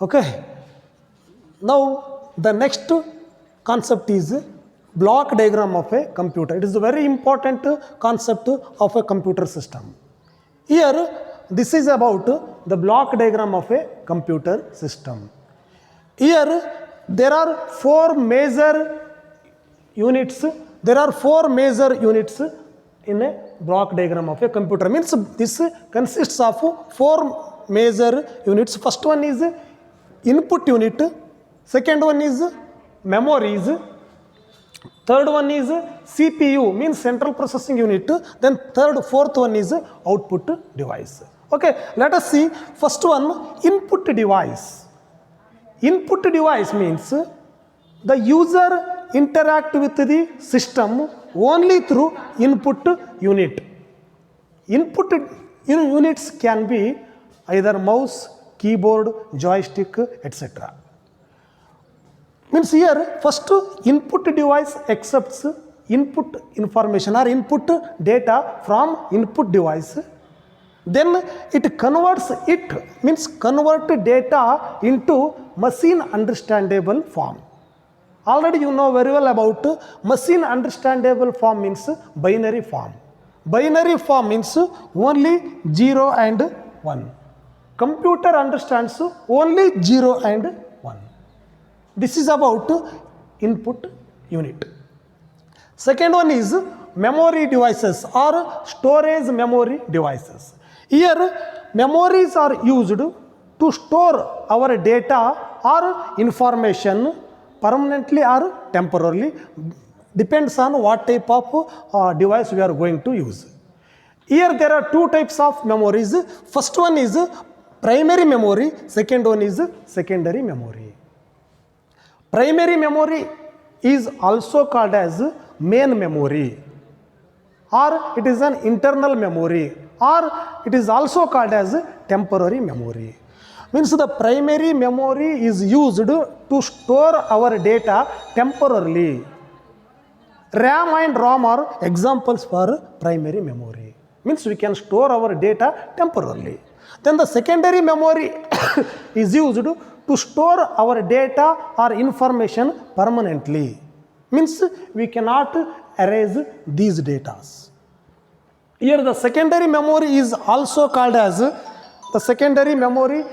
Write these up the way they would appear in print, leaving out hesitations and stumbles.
Okay. Now the next concept is block diagram of a computer. It is a very important concept of a computer system. Here this is about the block diagram of a computer system. Here there are four major units. There are four major units in a block diagram of a computer. Means this consists of four major units. First one is input unit. Second one is memories. Third one is CPU, means central processing unit. Then fourth one is output device. Okay, let us see. First one, input device. Input device means the user interact with the system only through input unit. Input units can be either mouse, keyboard, joystick, etc. Means here first input device accepts input information or input data from input device. Then it converts it, means convert data into machine understandable form. Already you know very well about machine understandable form means binary form. Binary form means only 0 and 1. Computer understands only 0 and 1. This is about input unit. Second one is memory devices or storage memory devices. Here memories are used to store our data or information permanently or temporarily, depends on what type of device we are going to use. Here there are two types of memories. First one is primary memory, second one is secondary memory. Primary memory is also called as main memory, or it is an internal memory, or it is also called as temporary memory. Means the primary memory is used to store our data temporarily. RAM and ROM are examples for primary memory. Means we can store our data temporarily. Then the secondary memory is used to store our data or information permanently. Means we cannot erase these data. Here the secondary memory is also called as auxiliary memory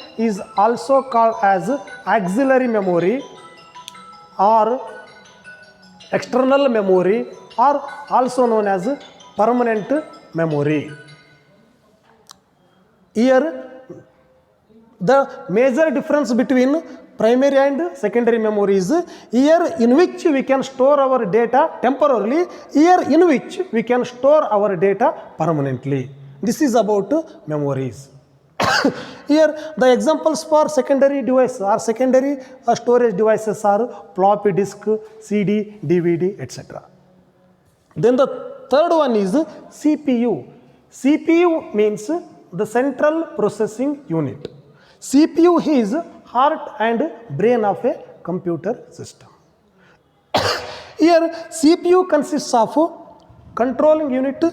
or external memory, or also known as permanent memory. Here the major difference between primary and secondary memory is here in which we can store our data temporarily, here in which we can store our data permanently. This is about memories. Here the examples for secondary device or secondary storage devices are floppy disk, CD, DVD, etc. Then the third one is CPU. CPU means the central processing unit. CPU is heart and brain of a computer system. Here CPU consists of controlling unit,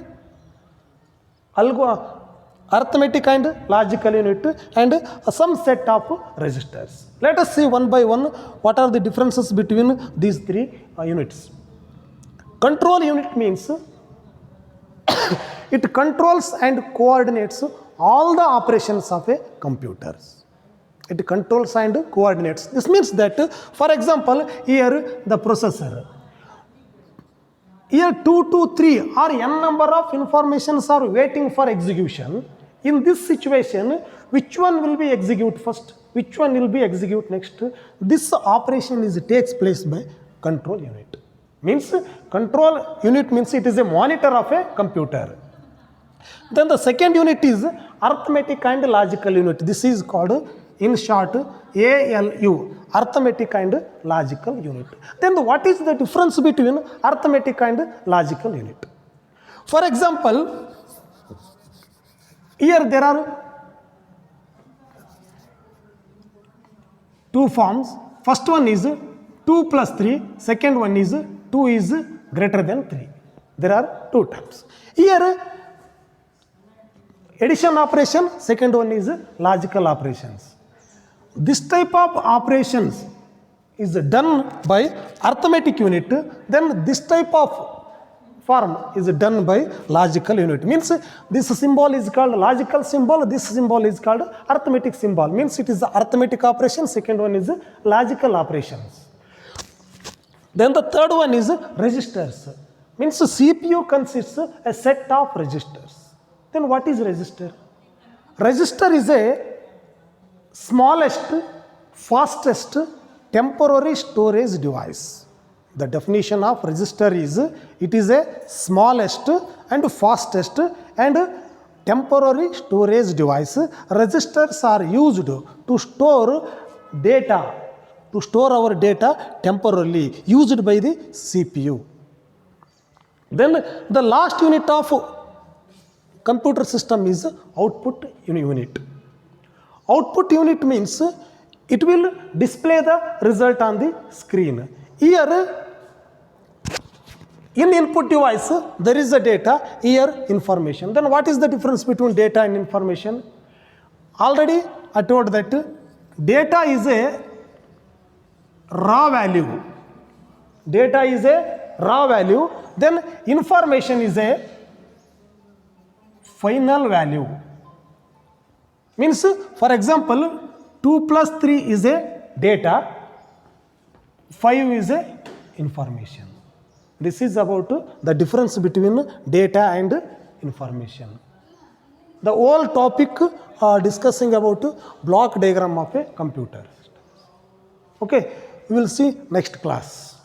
arithmetic and logical unit, and some set of registers. Let us see one by one what are the differences between these three units. Control unit means it controls and coordinates all the operations of a computer. It controls and coordinates. This means that, for example, here the processor. Here 2 to 3 or n number of informations are waiting for execution. In this situation, which one will be execute first? Which one will be execute next? This operation takes place by control unit. Means control unit means it is a monitor of a computer. Then the second unit is arithmetic and logical unit. This is called in short ALU, arithmetic and logical unit. Then what is the difference between arithmetic and logical unit? For example, here there are two forms. First one is 2 plus 3, second one is 2 is greater than 3. There are two types. Here addition operation, second one is logical operations. this type of operations is done by arithmetic unit, then this type of form is done by logical unit. Means this symbol is called logical symbol, this symbol is called arithmetic symbol. Means it is the arithmetic operation, second one is logical operations. Then the third one is registers. Means CPU consists a set of registers. Then what is register? Register is a smallest, fastest temporary storage device. The definition of register is it is a smallest and fastest and temporary storage device. Registers are used to store data, to store our data temporarily, used by the CPU. Then the last unit of computer system is output unit. Output unit means it will display the result on the screen. Here in input device there is a data, here information. Then what is the difference between data and information? Already I told that data is a raw value. Data is a raw value. Then information is a final value. Means for example 2 plus 3 is a data, 5 is a information. This is about the difference between data and information. The whole topic discussing about block diagram of a computer. Okay, we will see next class.